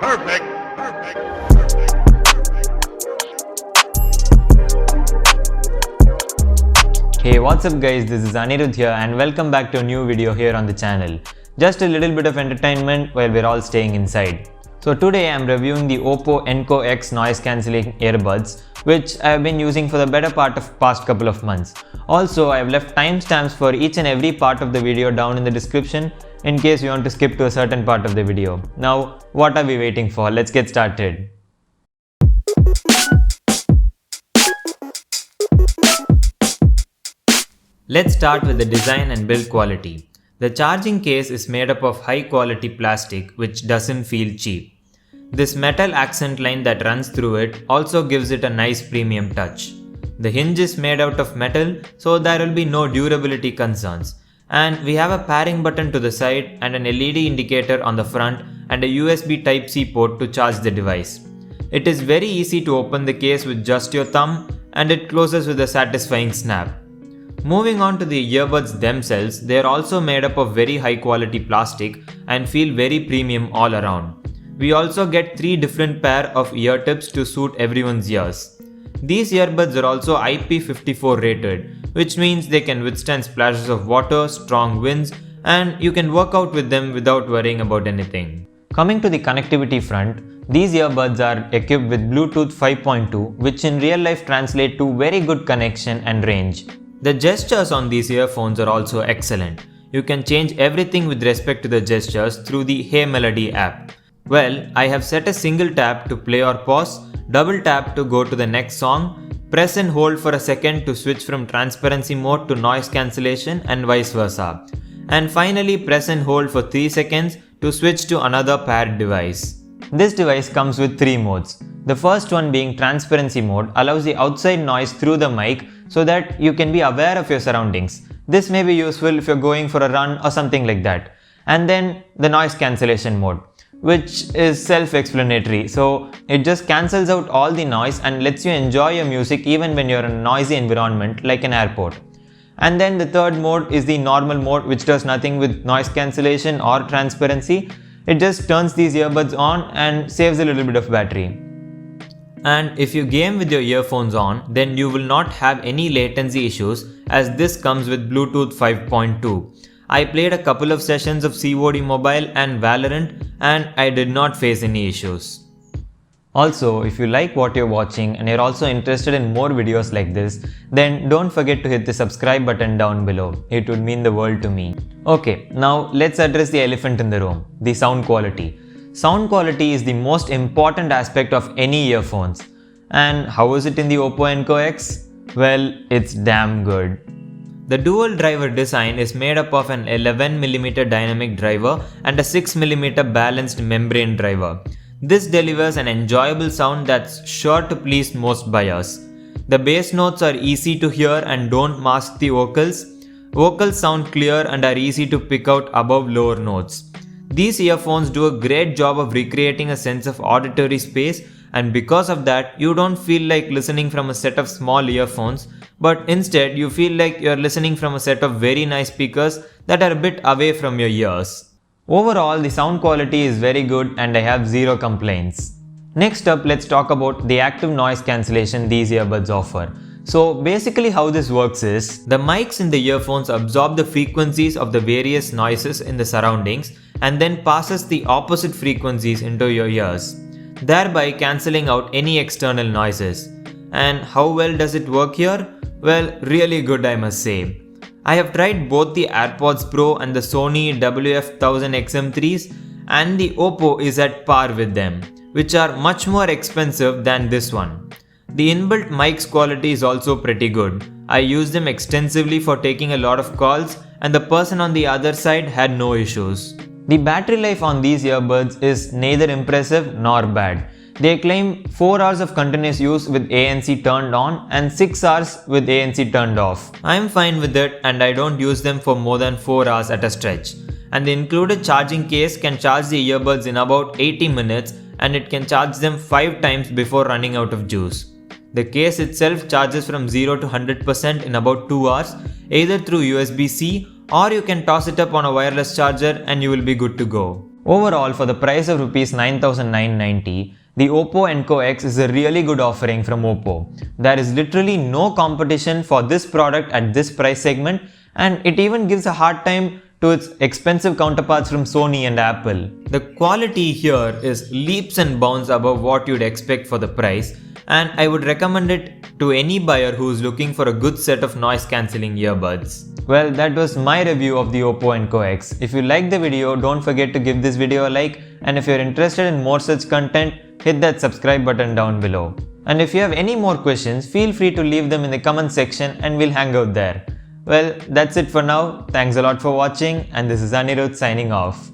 Hey, what's up guys, this is Anirudh here and welcome back to a new video here on the channel. Just a little bit of entertainment while we're all staying inside. So today I'm reviewing the Oppo Enco X noise cancelling earbuds, which I've been using for the better part of past couple of months. Also, I've left timestamps for each and every part of the video down in the description in case you want to skip to a certain part of the video. Now, what are we waiting for? Let's get started. Let's start with the design and build quality. The charging case is made up of high quality plastic which doesn't feel cheap. This metal accent line that runs through it also gives it a nice premium touch. The hinge is made out of metal, so there will be no durability concerns. And we have a pairing button to the side and an LED indicator on the front and a USB Type-C port to charge the device. It is very easy to open the case with just your thumb and it closes with a satisfying snap. Moving on to the earbuds themselves, they are also made up of very high quality plastic and feel very premium all around. We also get 3 different pair of ear tips to suit everyone's ears. These earbuds are also IP54 rated, which means they can withstand splashes of water, strong winds, and you can work out with them without worrying about anything. Coming to the connectivity front, these earbuds are equipped with Bluetooth 5.2, which in real life translate to very good connection and range. The gestures on these earphones are also excellent. You can change everything with respect to the gestures through the Hey Melody app. Well, I have set a single tap to play or pause, double tap to go to the next song, press and hold for a second to switch from transparency mode to noise cancellation and vice versa. And finally press and hold for 3 seconds to switch to another paired device. This device comes with 3 modes. The first one being transparency mode allows the outside noise through the mic so that you can be aware of your surroundings. This may be useful if you're going for a run or something like that. And then the noise cancellation mode, which is self-explanatory. So it just cancels out all the noise and lets you enjoy your music even when you're in a noisy environment like an airport. And then the third mode is the normal mode, which does nothing with noise cancellation or transparency. It just turns these earbuds on and saves a little bit of battery. And if you game with your earphones on, then you will not have any latency issues as this comes with Bluetooth 5.2. I played a couple of sessions of COD Mobile and Valorant and I did not face any issues. Also, if you like what you're watching and you're also interested in more videos like this, then don't forget to hit the subscribe button down below. It would mean the world to me. Okay, now let's address the elephant in the room, the sound quality. Sound quality is the most important aspect of any earphones. And how is it in the Oppo Enco X? Well, it's damn good. The dual driver design is made up of an 11mm dynamic driver and a 6mm balanced membrane driver. This delivers an enjoyable sound that's sure to please most buyers. The bass notes are easy to hear and don't mask the vocals. Vocals sound clear and are easy to pick out above lower notes. These earphones do a great job of recreating a sense of auditory space, and because of that, you don't feel like listening from a set of small earphones, but instead you feel like you're listening from a set of very nice speakers that are a bit away from your ears. Overall, the sound quality is very good and I have zero complaints. Next up, let's talk about the active noise cancellation these earbuds offer. So basically how this works is, the mics in the earphones absorb the frequencies of the various noises in the surroundings and then passes the opposite frequencies into your ears, thereby cancelling out any external noises. And how well does it work here? Well, really good, I must say. I have tried both the AirPods Pro and the Sony WF-1000XM3s, and the Oppo is at par with them, which are much more expensive than this one. The inbuilt mic's quality is also pretty good. I used them extensively for taking a lot of calls and the person on the other side had no issues. The battery life on these earbuds is neither impressive nor bad. They claim 4 hours of continuous use with ANC turned on and 6 hours with ANC turned off. I am fine with it and I don't use them for more than 4 hours at a stretch. And the included charging case can charge the earbuds in about 80 minutes and it can charge them 5 times before running out of juice. The case itself charges from 0 to 100% in about 2 hours, either through USB-C or you can toss it up on a wireless charger and you will be good to go. Overall, for the price of Rs 9,990, the Oppo Enco X is a really good offering from Oppo. There is literally no competition for this product at this price segment, and it even gives a hard time to its expensive counterparts from Sony and Apple. The quality here is leaps and bounds above what you'd expect for the price, and I would recommend it to any buyer who is looking for a good set of noise cancelling earbuds. Well, that was my review of the Oppo Enco X. If you liked the video, don't forget to give this video a like, and if you're interested in more such content, hit that subscribe button down below. And if you have any more questions, feel free to leave them in the comment section and we'll hang out there. Well, that's it for now. Thanks a lot for watching, and this is Anirudh signing off.